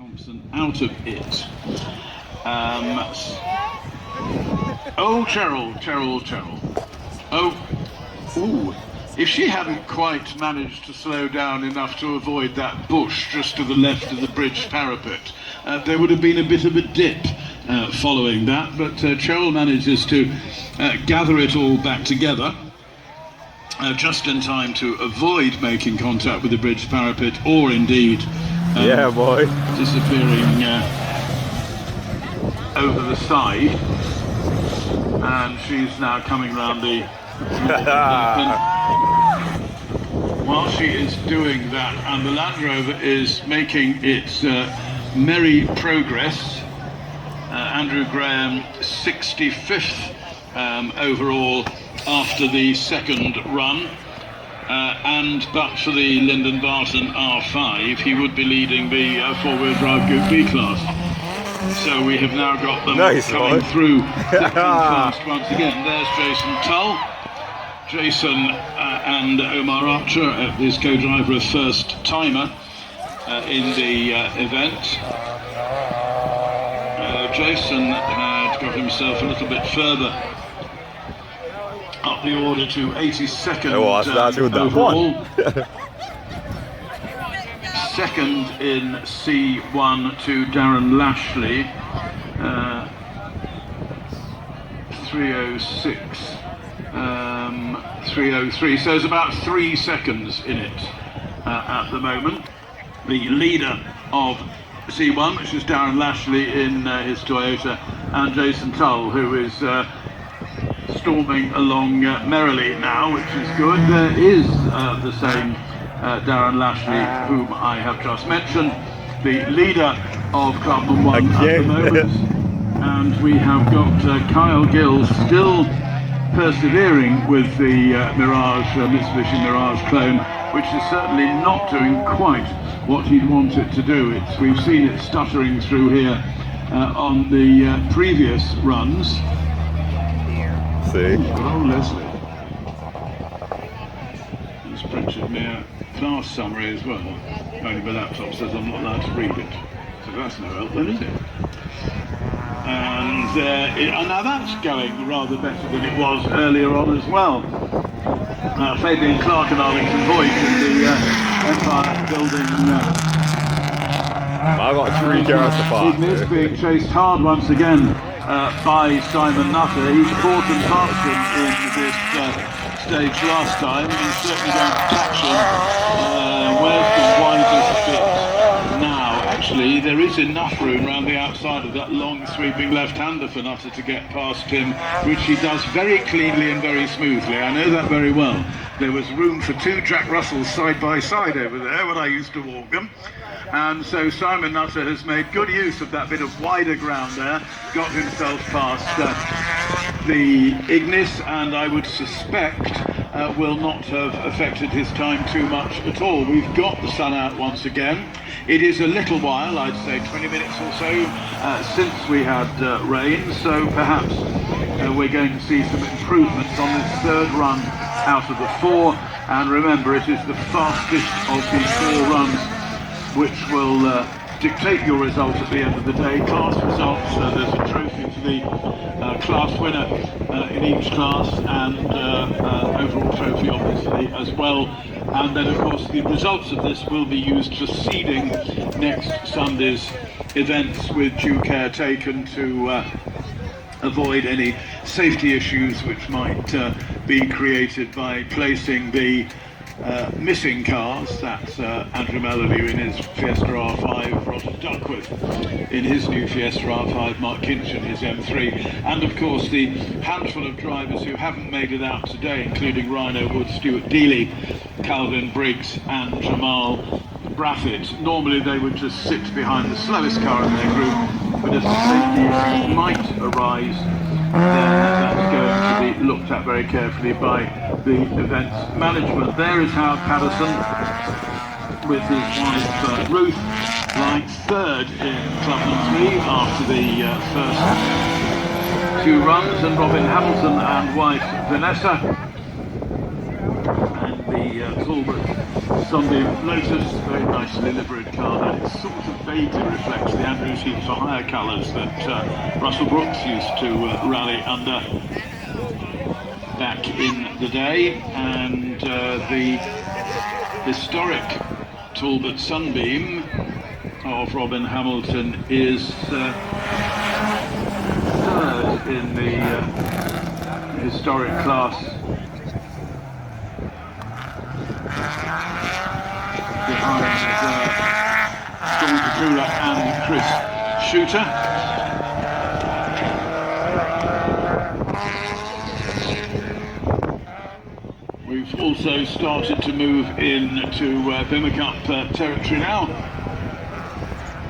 Thompson out of it. Oh, Cheryl. Ooh. If she hadn't quite managed to slow down enough to avoid that bush just to the left of the bridge parapet, there would have been a bit of a dip following that, but Cheryl manages to gather it all back together just in time to avoid making contact with the bridge parapet, or indeed disappearing over the side. And she's now coming round the while she is doing that, and the Land Rover is making its merry progress. Andrew Graham 65th overall after the second run, but for the Lyndon Barton R5 he would be leading the four-wheel drive Group B class. So we have now got them coming through fast once again. There's Jason Tull. Jason and Omar Archer, his co-driver, a first timer in the event. Jason had got himself a little bit further up the order to 82nd overall. Second in C1 to Darren Lashley, 306, 303, so there's about 3 seconds in it at the moment. The leader of C1, which is Darren Lashley in his Toyota, and Jason Tull, who is storming along merrily now, which is good. There is the same Darren Lashley, whom I have just mentioned, the leader of Clubman 1 at the moment. And we have got Kyle Gill still persevering with the Mitsubishi Mirage clone, which is certainly not doing quite what he'd want it to do. We've seen it stuttering through here on the previous runs. See? Oh, Leslie. He's printed me a class summary as well. Only my laptop says I'm not allowed to read it. So that's no help then, is it? And now that's going rather better than it was earlier on as well. Fabian Clark and Arlington Boyd in the Empire building. I've got 3 cars to pass. Eden is being chased hard once again by Simon Nutter. He's fought and passed him in this stage last time. He's certainly going to catch him. Where's the widest bit now? Actually, there is enough room around the outside of that long sweeping left-hander for Nutter to get past him, which he does very cleanly and very smoothly. I know that very well. There was room for 2 Jack Russells side by side over there when I used to walk them. And so Simon Nutter has made good use of that bit of wider ground there, got himself past the Ignis, and I would suspect will not have affected his time too much at all. We've got the sun out once again. It is a little while, I'd say 20 minutes or so, since we had rain, so perhaps we're going to see some improvements on this third run out of the 4. And remember, it is the fastest of the 4 runs which will dictate your result at the end of the day. Class results, there's a trophy to the class winner in each class, and overall trophy obviously as well. And then of course the results of this will be used for seeding next Sunday's events, with due care taken to avoid any safety issues which might be created by placing the missing cars. That's Andrew Mellery in his Fiesta R5, Roger Duckworth in his new Fiesta R5, Mark Kinch in his M3, and of course the handful of drivers who haven't made it out today, including Rhino Wood, Stuart Dealey, Calvin Briggs and Jamal Braffett. Normally they would just sit behind the slowest car in their group, but as the safety issues might arise, that's going to be looked at very carefully by the events management. There is Howard Patterson with his wife Ruth, lying third in Clubman 3 after the first 2 runs, and Robin Hamilton and wife Vanessa, and the the Talbot Sunbeam Lotus, very nicely liveried car that sort of vaguely reflects the Andrews Heath for Hire colours that Russell Brooks used to rally under back in the day, and the historic Talbot Sunbeam of Robin Hamilton is third in the historic class, behind Sean Kakula and Chris Shooter. We've also started to move into Bimmer Cup territory now.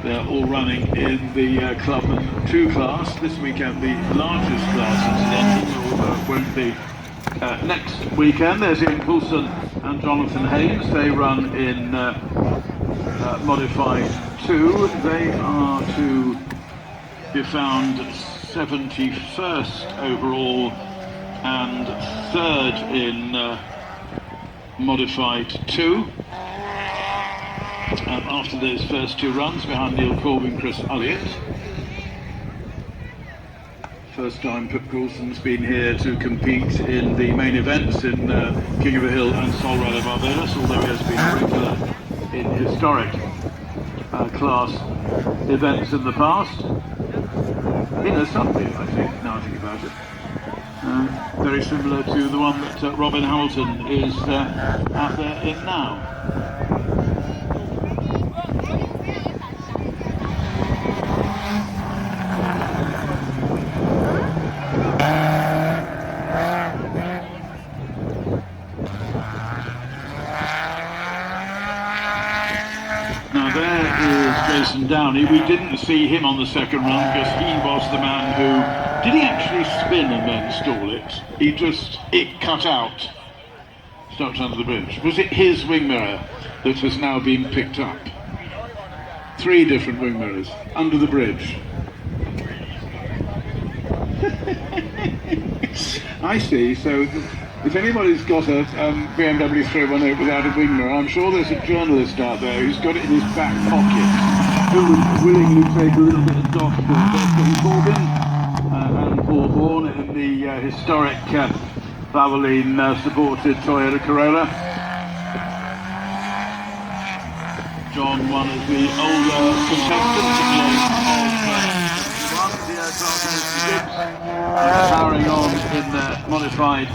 They're all running in the Clubman 2 class. This weekend the largest class, incidentally, although it won't be next weekend. There's Ian Coulson and Jonathan Haynes. They run in Modified 2. They are to be found 71st overall and third in Modified 2. After those first two runs, behind Neil Corbyn, Chris Elliott. First time Pip Coulson's been here to compete in the main events in King of the Hill and Sol Rally Barbados, although he has been a regular in historic class events in the past. In a Sunbeam, I think, now I think about it. Very similar to the one that Robin Hamilton is out there in now. Now there is Jason Downey. We didn't see him on the second run because he was the man who... Did he actually spin and then stall it? It cut out. Stopped under the bridge. Was it his wing mirror that has now been picked up? 3 different wing mirrors under the bridge. I see. So if anybody's got a BMW 318 without a wing mirror, I'm sure there's a journalist out there who's got it in his back pocket who would willingly take a little bit of doff for Bertrand Corbyn and Paul Vaughan in the historic Valvoline supported Toyota Corolla. John, one of the older contestants of the aircraft, powering on in the modified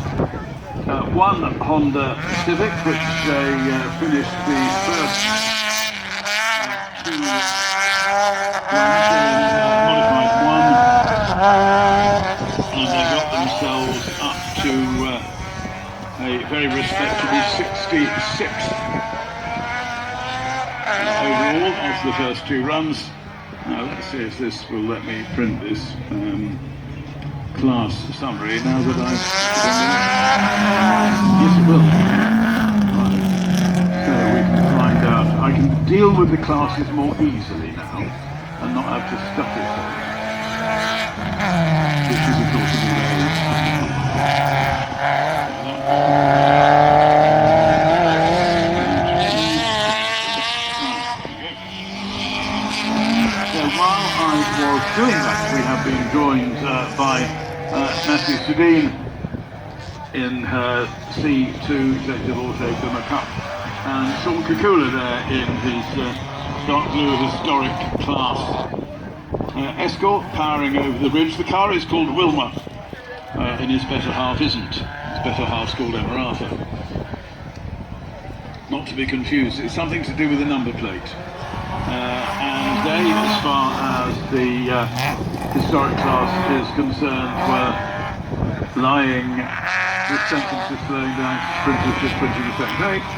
1 Honda Civic, which they finished the first 2 runs in modified 1. And they got themselves up to a very respectable 66th overall after the first 2 runs. Now let's see if this will let me print this class summary now that I've... Yes, it will. Right. So we can find out. I can deal with the classes more easily now and not have to stuff it. Which is of course a delay. So while I was doing that, we have been joined by Matthew Sedin in her C2 Executive Auto Bimmer Cup, and Sean Kakula there in his dark blue historic class Escort powering over the bridge. The car is called Wilma, and his better half isn't. His better half's called Emma Arthur. Not to be confused, it's something to do with the number plate. And they, as far as the historic class is concerned, were lying, this sentence is slowing down, printers just printing the same page,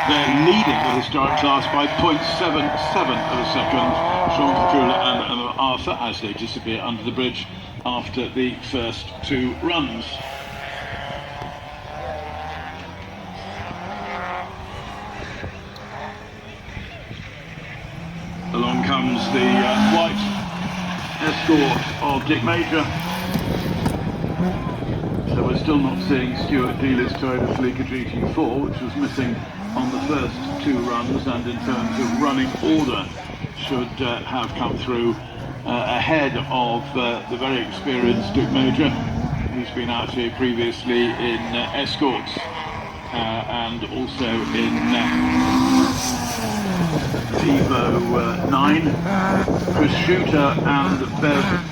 they're leading the historic class by 0.77 of a second. Sean Kakula and Emma Arthur as they disappear under the bridge after the first 2 runs. Along comes the white Escort of Dick Major. So we're still not seeing Stuart Dealey's Toyota Fleeca GT4, which was missing on the first 2 runs, and in terms of running order should have come through ahead of the very experienced Dick Major, who's been out here previously in escorts and also in Evo 9. Chris Shooter and Bev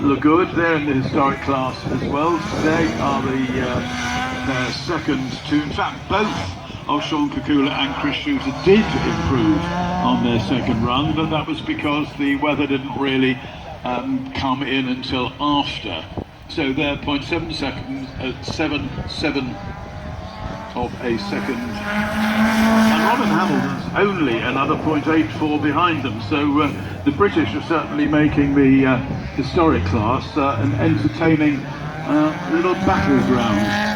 Lagood, they're in the historic class as well. They are the second to, in fact, both of Sean Kukula and Chris Shooter did improve on their second run, but that was because the weather didn't really come in until after. So they're 0.7 seconds, 7 of a second, and Robin Hamilton's only another 0.84 behind them. So the British are certainly making the historic class an entertaining little battleground.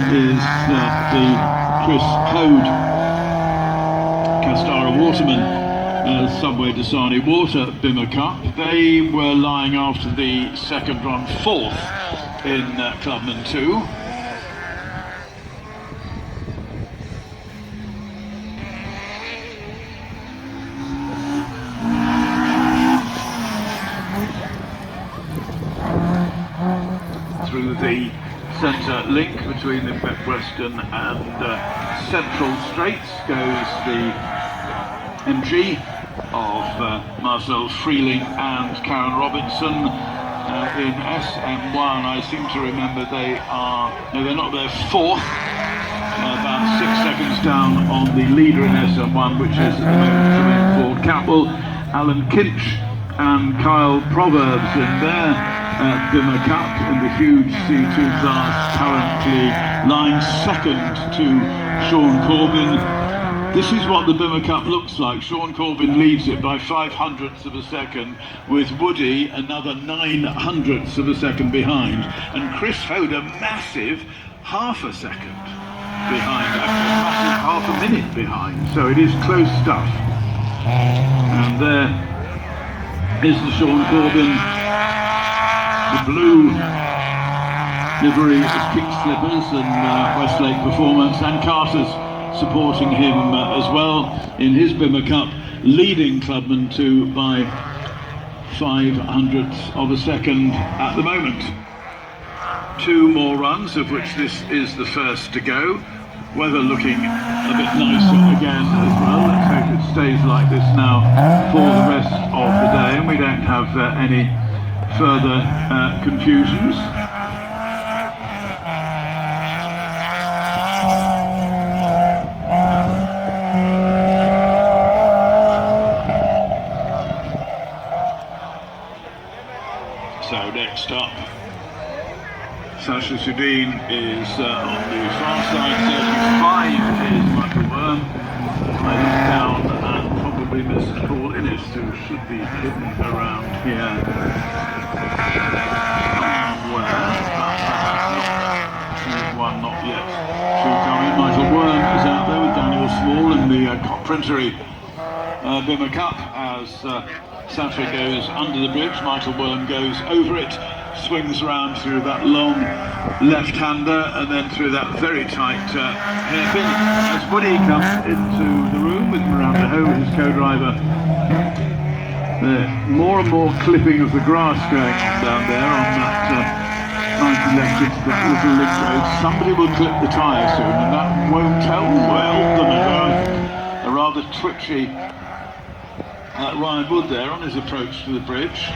Is the Chris Hode Castara Waterman Subway Dasani Water Bimmer Cup. They were lying after the second run 4th in Clubman 2. Through the centre link between the Western and Central Straits goes the MG of Marcel Freeling and Karen Robinson in SM1. I seem to remember they are, no, they're not, they're 4th, about 6 seconds down on the leader in SM1, which is at the moment Ford Catwell. Alan Kinch and Kyle Proverbs in there. Bimmer Cup in the huge C2 class, currently lying second to Sean Corbin. This is what the Bimmer Cup looks like. Sean Corbin leads it by 0.05 of a second, with Woody another 0.09 of a second behind, and Chris Hode a massive half a second behind, actually a massive half a minute behind. So it is close stuff. And there is the Sean Corbin. The blue livery of Kick Slippers and Westlake Performance, and Carter's supporting him as well in his Bimmer Cup, leading Clubman 2 by 0.05 of a second at the moment. 2 more runs, of which this is the first to go. Weather looking a bit nicer again as well. Let's hope it stays like this now for the rest of the day, and we don't have any further confusions. So next up, Sasha Sudin is on the far side. 35 is Michael Worm. I look down and probably missed Paul Innes, who should be hidden around here. One not yet to come in. Michael Worm is out there with Daniel Small in the complimentary Bimmer Cup as Sasha goes under the bridge. Michael Worm goes over it, swings round through that long left-hander and then through that very tight hairpin. As Woody comes into the room with Miranda Ho, his co-driver, more and more clipping of the grass going on down there on that nice electric little link road. Somebody will clip the tyre soon, and that won't help them. A rather twitchy Ryan Wood there on his approach to the bridge.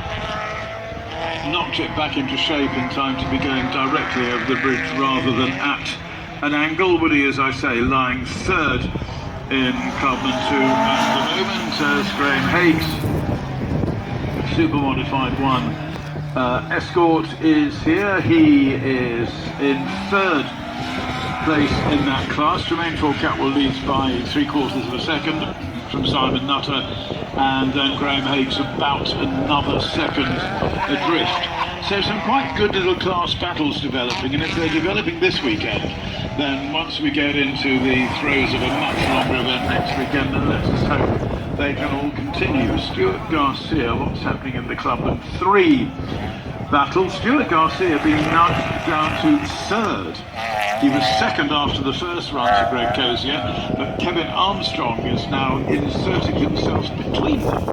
Knocked it back into shape in time to be going directly over the bridge rather than at an angle. Woody, as I say, lying 3rd in Clubman 2 at the moment as Graham Haig's Super Modified 1 Escort is here. He is in 3rd place in that class. Jermaine Ford Catwell leads by 0.75 of a second from Simon Nutter, and then Graham Haig's about another second adrift. So some quite good little class battles developing, and if they're developing this weekend, then once we get into the throes of a much longer event next weekend, then let's just hope they can all continue. Stuart Garcia, what's happening in the clubman? 3 battles. Stuart Garcia being nudged down to 3rd. He was 2nd after the first run to Greg Cozier, but Kevin Armstrong is now inserting himself between them.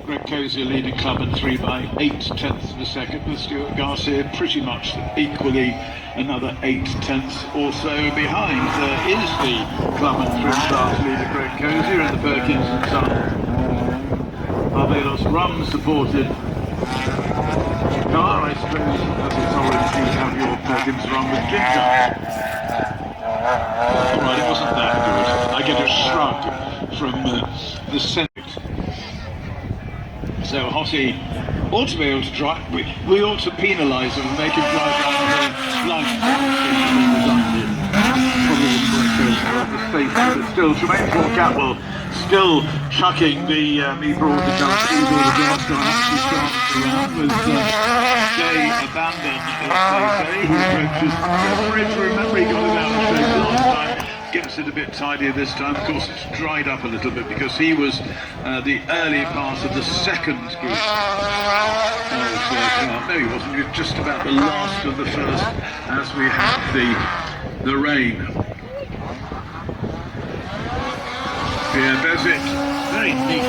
Greg Cozier leading clubman 3 by 8/10 of a second, with Stuart Garcia pretty much equally another 8/10 or so behind. There is the clubman 3-class leader Greg Cozier in the Perkins and Son Barbados rum supported car. I suppose as it's orange you have your Perkins rum with ginger. Alright, it wasn't that good. I get a shrug from the Senate. So Hossie ought to be able to drive. We ought to penalise him and make him drive down the line. Probably wouldn't work the space, but still, Tremaine Four-Catwell still chucking the me brought the car through the grass car actually starting to run with Jay Abandon, as they say. He approaches remember he got it out of shape last time. Gets it a bit tidier this time. Of course, it's dried up a little bit because he was the early part of the second group. No, he wasn't. He was just about the last of the first as we had the rain. Pierre Bezic, very neat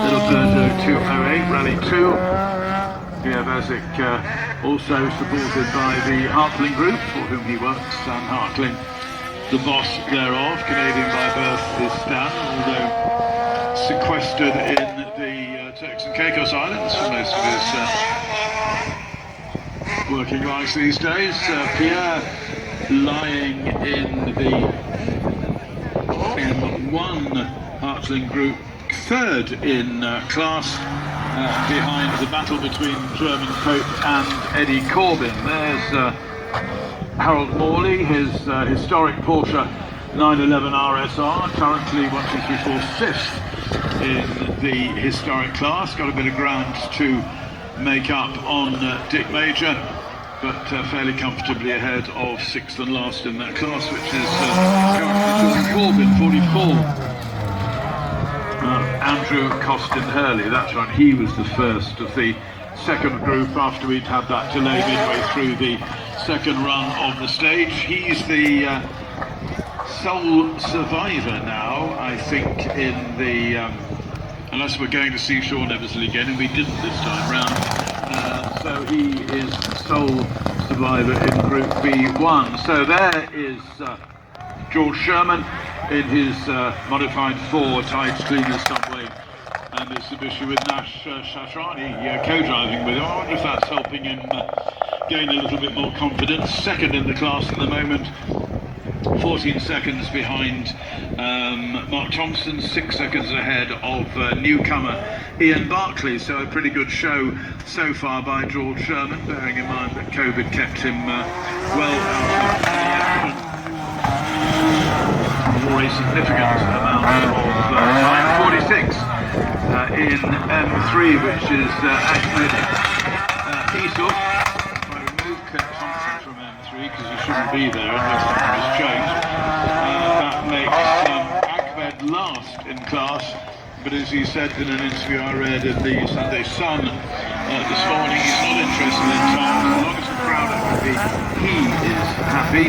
little Peugeot 208 Rally 2. Pierre Bezic also supported by the Hartling Group, for whom he works, Stan Hartling. The boss thereof, Canadian by birth, is Stan, although sequestered in the Turks and Caicos Islands for most of his working life these days. Pierre lying in the M1 Hartling Group, 3rd in class, behind the battle between German Pope and Eddie Corbin. There's Harold Morley, his historic Porsche 911 RSR, currently 1, 2, 3, 4, 5th in the historic class. Got a bit of ground to make up on Dick Major, but fairly comfortably ahead of 6th and last in that class, which is currently John Corbin, 44. Andrew Costin Hurley, that's right, he was the first of the second group after we'd had that delay midway through the second run of the stage. He's the sole survivor now, I think, in the unless we're going to see Sean Eversley again, and we didn't this time round. So he is sole survivor in Group B1. So there is George Sherman in his modified 4 Tides Cleaners Subway and Mitsubishi with Nash Shashrani co-driving with him. I wonder if that's helping him gain a little bit more confidence. 2nd in the class at the moment, 14 seconds behind Mark Thompson, 6 seconds ahead of newcomer Ian Barclay. So a pretty good show so far by George Sherman, bearing in mind that COVID kept him well out of the action for a significant amount of time. 46 in M3, which is Ahmed Isuf. If I remove Kurt Thompson from M3, because he shouldn't be there unless something has changed, that makes Ahmed last in class. But as he said in an interview I read in the Sunday Sun this morning, he's not interested in time. As long as the crowd are happy, he is happy.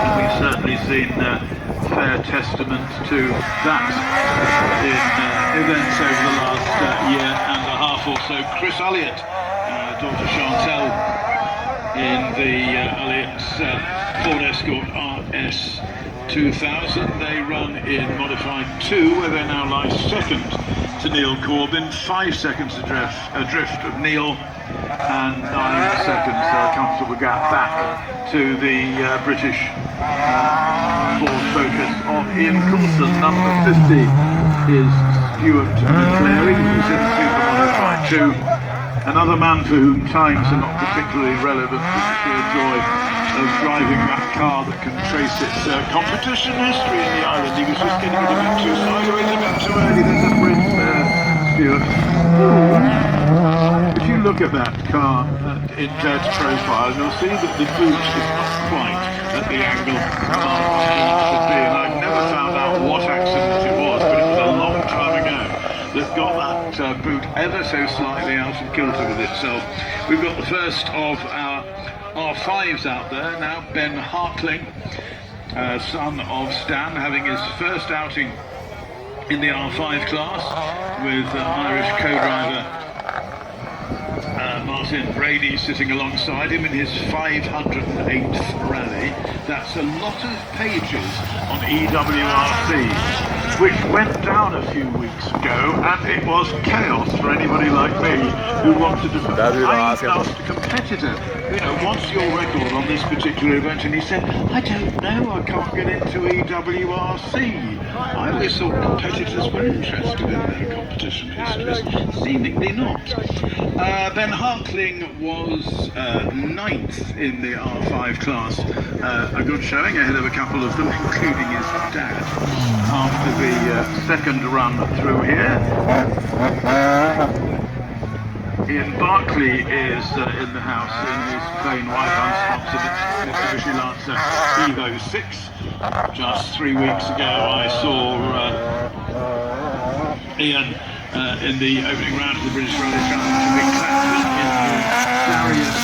And we've certainly seen fair testament to that in events over the last year and a half or so. Chris Elliott, daughter Chantel, in the Elliott's Ford Escort RS 2000. They run in modified 2, where they now lie 2nd to Neil Corbin, 5 seconds adrift of Neil, and 9 seconds, a comfortable gap back to the British Ford Focus of Ian Coulson. Number 50 is Stuart McClary, who's in Super Modified 2. Another man for whom times are not particularly relevant, but the sheer joy of driving that car that can trace its competition history in the island. He was just getting it a bit too sideways, a bit too early. There's a bridge there, Stuart. If you look at that car in Jed's profile, you'll see that the boot is not quite at the angle should be. And I've never found out what accident it was, but it was boot ever so slightly out of kilter with itself. We've got the first of our R5s out there now, Ben Hartling, son of Stan, having his first outing in the R5 class with Irish co-driver Martin Brady sitting alongside him in his 508th rally. That's a lot of pages on EWRC, which went down a few weeks ago, and it was chaos for anybody like me who wanted to find a competitor. You know, what's your record on this particular event? And he said, I don't know, I can't get into EWRC. I always thought competitors were interested in their competition histories. Seemingly not. Ben Hartling was 9th in the R5 class. A good showing ahead of a couple of them, including his dad, after the second run through here. Ian Barclay is in the house in his plain white unsponsored Mitsubishi Lancer Evo 6. Just 3 weeks ago I saw Ian in the opening round of the British Rally Championship in Clapton in the Darius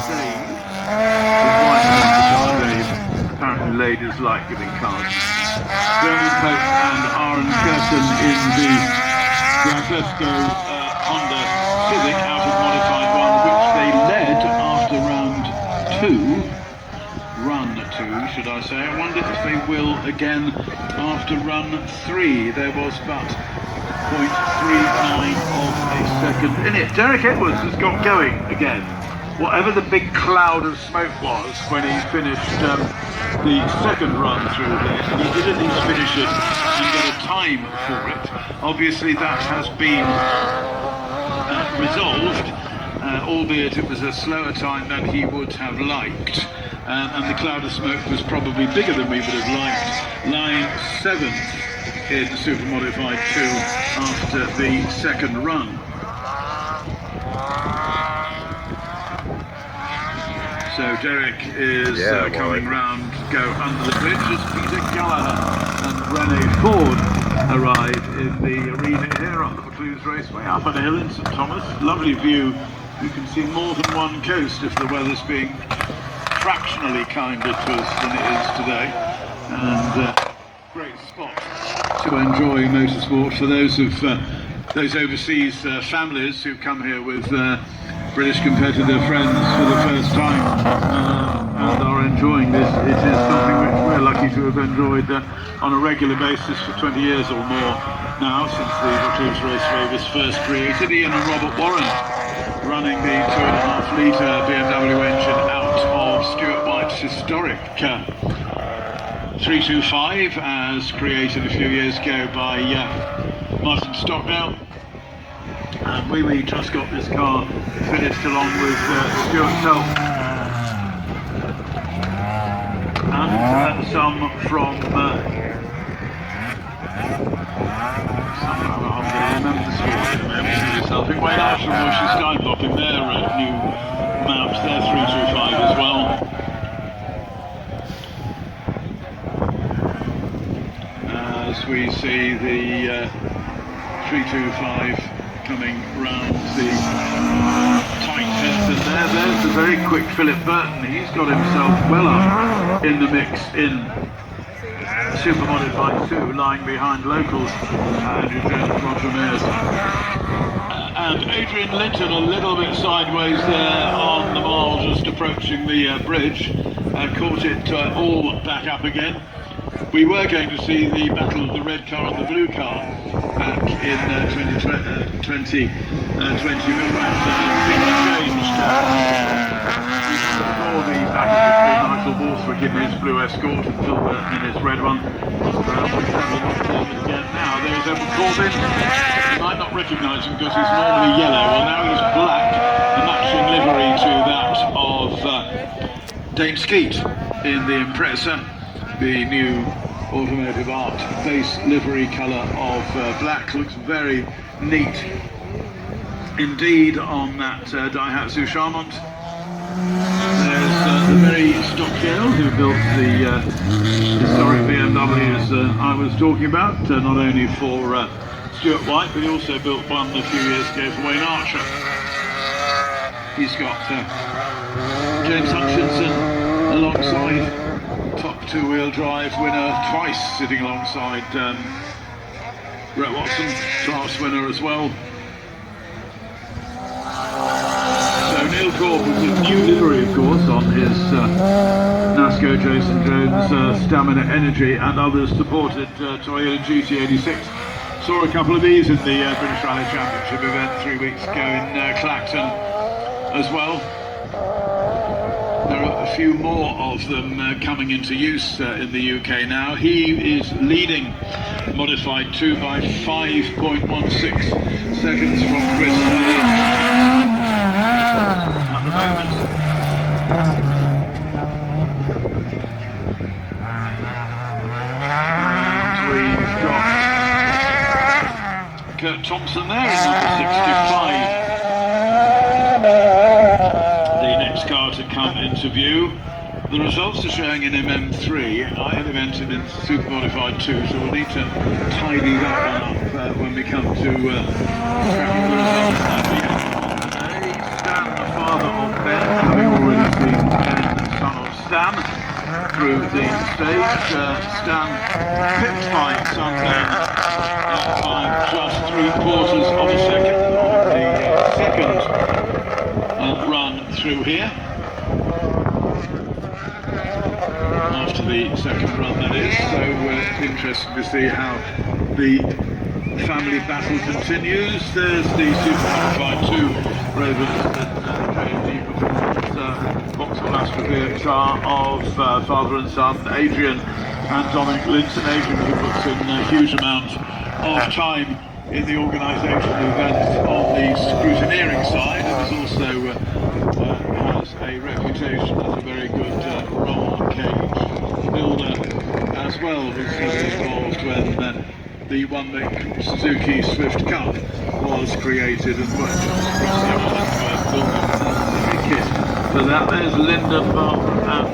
Dave. His wife Dave apparently ladies like giving cards. Bernie Pope and Aaron Curtin in the Francesco Honda Civic out of modified one, which they led after run two, should I say. I wonder if they will again after run 3. There was but 0.39 of a second in it. Derek Edwards has got going again. Whatever the big cloud of smoke was when he finished the second run through there, and he did at least finish it and get a time for it. Obviously that has been resolved, albeit it was a slower time than he would have liked, and the cloud of smoke was probably bigger than we would have liked. Line 7th in Super Modified 2 after the second run. So Derek is coming round, go under the bridge as Peter Gallagher and Rene Ford arrive in the arena here on the Vaucluse Raceway, up on a hill in St Thomas. Lovely view. You can see more than one coast if the weather's being fractionally kinder to us than it is today. And great spot to enjoy motorsport for those overseas families who come here with British competitor friends for the first time and are enjoying this. It is something which we're lucky to have enjoyed on a regular basis for 20 years or more now, since the Vaucluse Raceway was first created. Ian and Robert Warren running the 2.5 litre BMW engine out of Stuart White's historic 325, as created a few years ago by Martin Stockdale. And we just got this car finished along with Stuart Self and some from I'm going to remember the sport. I think Wayne Archer and Moshi Skyblock in their new mount, their 325 as well. As we see the 325 coming round the tight fence, and there's the very quick Philip Burton. He's got himself well up in the mix in Super Modified 2, lying behind locals Andrew Jones, Roger Mears, and Adrian Linton a little bit sideways there on the mall, just approaching the bridge, caught it all back up again. We were going to see the battle of the red car and the blue car back in 2020, but things changed. Before the battle between Michael Borthwick in his blue Escort and Phil Burton in his red one. Again now, there's Edward Corbin. You might not recognise him because he's normally yellow. Well, now he's black, a matching livery to that of Dane Skeet in the Impreza. The new automotive art base livery colour of black looks very neat indeed on that Daihatsu Charmant. There's the very Stockdale who built the historic BMWs I was talking about, not only for Stuart White, but he also built one a few years ago for Wayne Archer. He's got James Hutchinson alongside, top two-wheel drive winner twice, sitting alongside Brett Watson, class winner as well. So Neil Corp with his new livery, of course, on his NASCO Jason Jones Stamina Energy, and others supported Toyota GT86. Saw a couple of these in the British Rally Championship event 3 weeks ago in Clacton as well. There are a few more of them coming into use in the UK now. He is leading Modified 2 by 5.16 seconds from Chris Hayes at the moment. And we've got Kurt Thompson there in number 65. The next car to come into view. The results are showing in MM3. I had invented in Super Modified 2, so we'll need to tidy that one up when we come to tracking the results that we have on today. Stan, the father of Ben, having already seen Ben, son of Stan, through the stage. Stan pipped by son Ben by just 3/4 of a second on the second run through here. After the second run, that is. So it's interesting to see how the family battle continues. There's the Super Modified 2 Rovers that trained the performance Vaucluse Raceway car of father and son, Adrian and Dominic Linton. Adrian, who puts in a huge amount of time in the organisation of events on the scrutineering side, and is also has a reputation as a very good roll cage builder as well. Was involved when the one that Suzuki Swift Cup was created and worked building the kit for that. There's Lyndon Barton and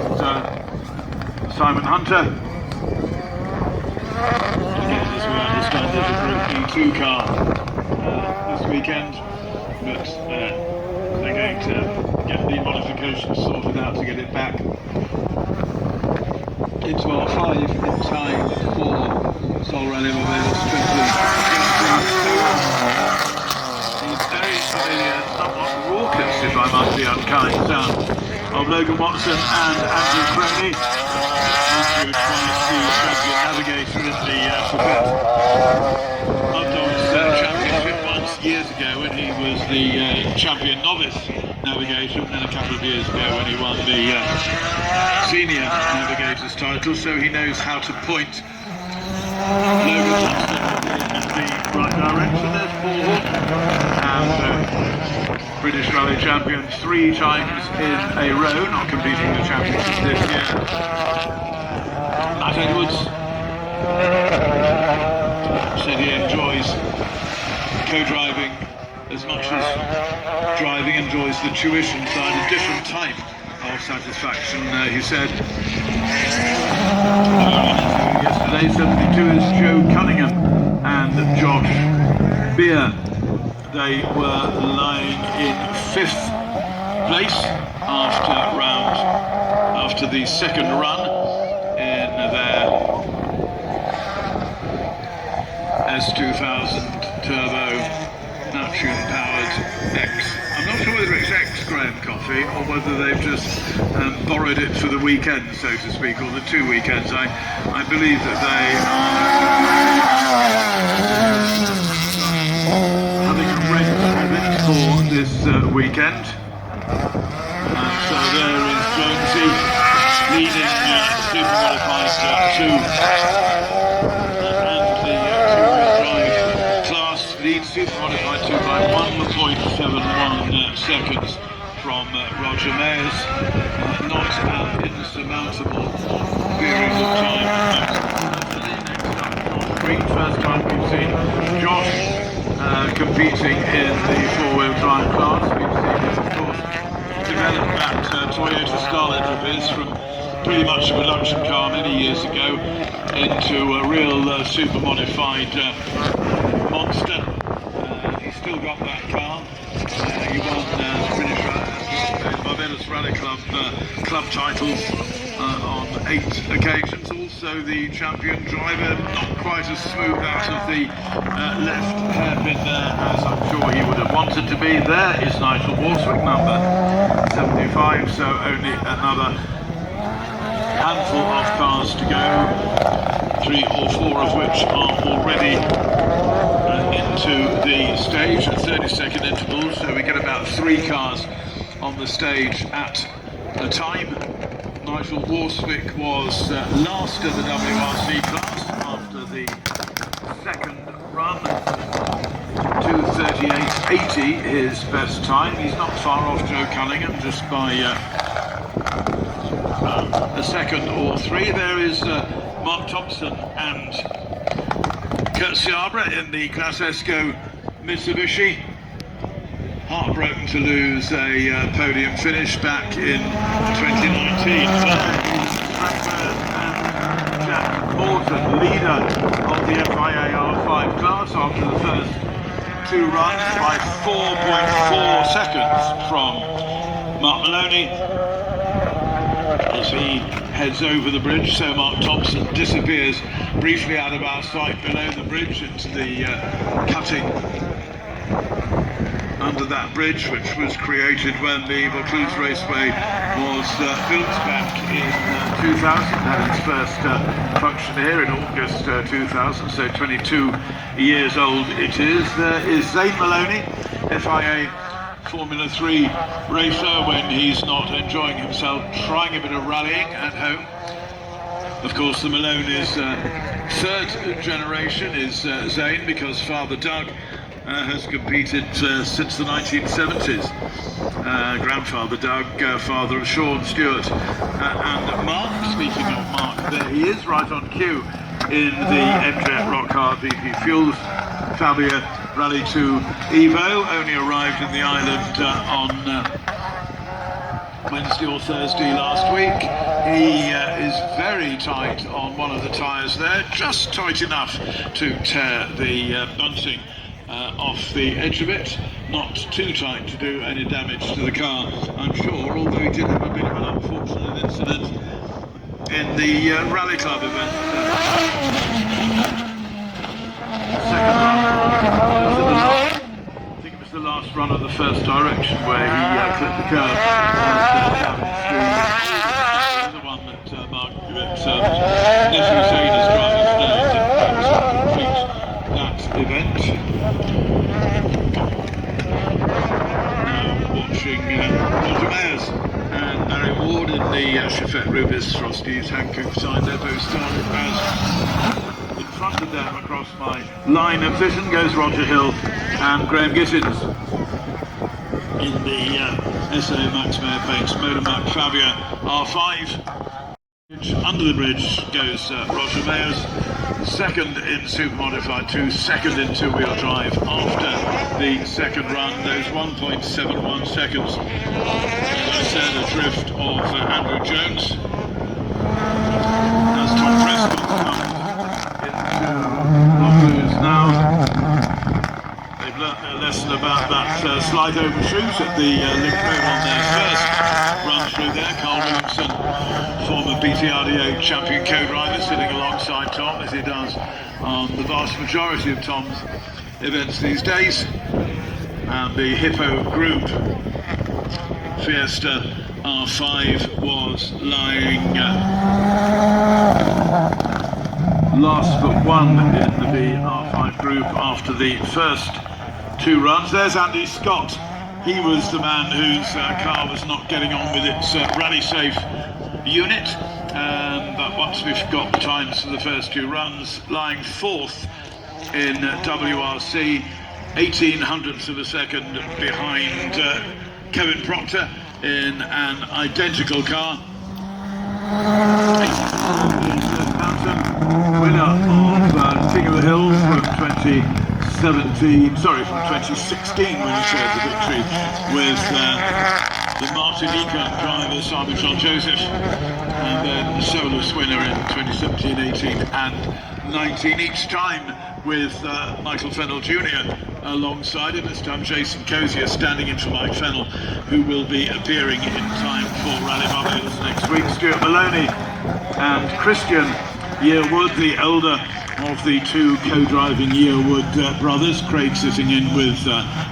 Simon Hunter. Again, as we understand, there's a Group B2 car this weekend, but they're going to get the modifications sorted out to get it back into R5 in time for Sol Rally Barbados 20. He's very somewhat raucous, if I might be unkind, sound of Logan Watson and Andrew Croney. Andrew twice the champion navigator in the Updogs Championship once years ago when he was the champion novice navigator, and then a couple of years ago when he won the senior navigator's title, so he knows how to point Logan Watson in the right direction. There's Paul Hook, and British Rally champion 3 times in a row, not competing in the championship this year. Matt Edwards said he enjoys co-driving as much as driving, enjoys the tuition side, a different type of satisfaction, he said. Yesterday, 72 is Joe Cunningham and Josh Beer. They were lying in 5th place after the second run in their S2000 Turbo Natrium-powered X. I'm not sure whether it's X-Graham coffee or whether they've just borrowed it for the weekend, so to speak, or the 2 weekends. I believe that they are having a rent of it for this weekend. And so there is Jonesy leading Super Modified 2. Leads Super Modified 2 by 1.71 seconds from Roger Mayers. Not an insurmountable period of time. First time we've seen Josh competing in the 4-wheel drive class. We've seen him, of course, develop that Toyota Starlet of his from pretty much a production car many years ago into a real super modified monster. youngster. He's still got that car. He won the British Barbados Rally Club club titles on 8 occasions. Also the champion driver, not quite as smooth out of the left hairpin there as I'm sure he would have wanted to be. There is Nigel Warswick, number 75, so only another handful of cars to go, 3 or 4 of which are already into the stage at 30-second intervals, so we get about 3 cars on the stage at a time. Nigel Warswick was last in the WRC class after the second run, 2:38.80 his best time. He's not far off Joe Cunningham, just by a second or 3. There is Mark Thompson and Kurt Sciabra in the Class Esco Mitsubishi. Heartbroken to lose a podium finish back in 2019. Jack Morton, leader of the FIA R5 class after the first 2 runs by 4.4 seconds from Mark Maloney. As he heads over the bridge, so Mark Thompson disappears briefly out of our sight below the bridge into the cutting under that bridge, which was created when the Vaucluse Raceway was built back in 2000. Had its first function here in August 2000, so 22 years old it is. There is Zane Maloney, FIA Formula 3 racer, when he's not enjoying himself, trying a bit of rallying at home. Of course, the Malone is 3rd generation, is Zane, because Father Doug has competed since the 1970s. Grandfather Doug, father of Sean Stewart. And Mark, speaking of Mark, there he is, right on cue in the MJ Rock Hard VP Fuels Fabia Rally 2 Evo. Only arrived in the island on Wednesday or Thursday last week. He is very tight on one of the tyres there, just tight enough to tear the bunting off the edge of it, not too tight to do any damage to the car, I'm sure, although he did have a bit of an unfortunate incident in the Rally Club event. Second run, I think it was the last run of the first direction where he clipped the curb and damaged the one that Mark Nephew Zane is driving today to complete that event. Watching Roger Mayers and Barry Ward in the Chauffette Rubis Frosties Hankook side. They're both started as in front of them across my line of vision goes Roger Hill and Graham Gittins. In the SA Max Mayer Paints Motormac Fabia R5. Under the bridge goes Roger Mayers, 2nd in Super Modified 2, 2nd in 2-wheel drive after the second run. Those 1.71 seconds, as I said, adrift of Andrew Jones. As Tom Prescott comes into Vaucluse now. They've learnt their lesson about that slide over shoot at the Link Road on their first run through there. Carl Williamson, former BTRDO champion co-driver, sitting alongside Tom as he does on the vast majority of Tom's events these days. And the Hippo Group Fiesta R5 was lying last but one in the R5 group after the first 2 runs. There's Andy Scott. He was the man whose car was not getting on with its rally safe unit, but once we've got the times for the first 2 runs, lying 4th in WRC, 18 hundredths of a second behind Kevin Proctor in an identical car. Winner of King of the Hills from 2016 when he shared the victory with the Martinica driver Simon John Joseph, and then the Solus winner in 2017, 18 and 19 each time, with Michael Fennell Jr. alongside him. This time Jason Cozier standing in for Mike Fennell, who will be appearing in time for Rally Barbados next week. Stuart Maloney and Christian Yearwood, the elder of the two co-driving Yearwood brothers. Craig sitting in with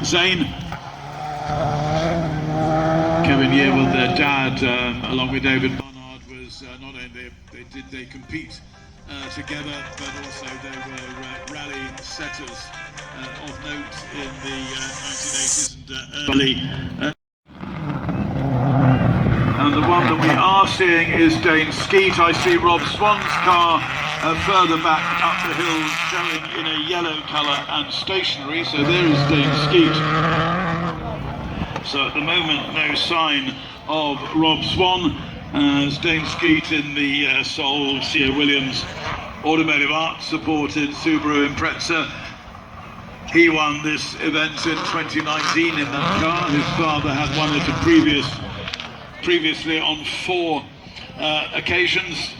Zane. Kevin Yearwood, their dad, along with David Barnard, was not only they compete together, but also they were rally setters of note in the 1980s and early. And the one that we are seeing is Dane Skeet. I see Rob Swan's car further back up the hill, showing in a yellow colour and stationary. So there is Dane Skeet. So at the moment, no sign of Rob Swan. As Dane Skeet in the Sol C.A. Williams Automotive Arts supported Subaru Impreza. He won this event in 2019 in that car. His father had won it previously on 4 occasions.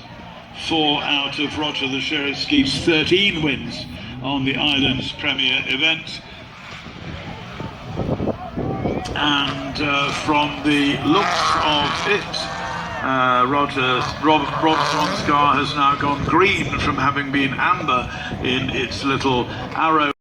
4 out of Roger the Sheriff Skeet's 13 wins on the Islands Premier event. And from the looks of it, Rob Swan's car has now gone green from having been amber in its little arrow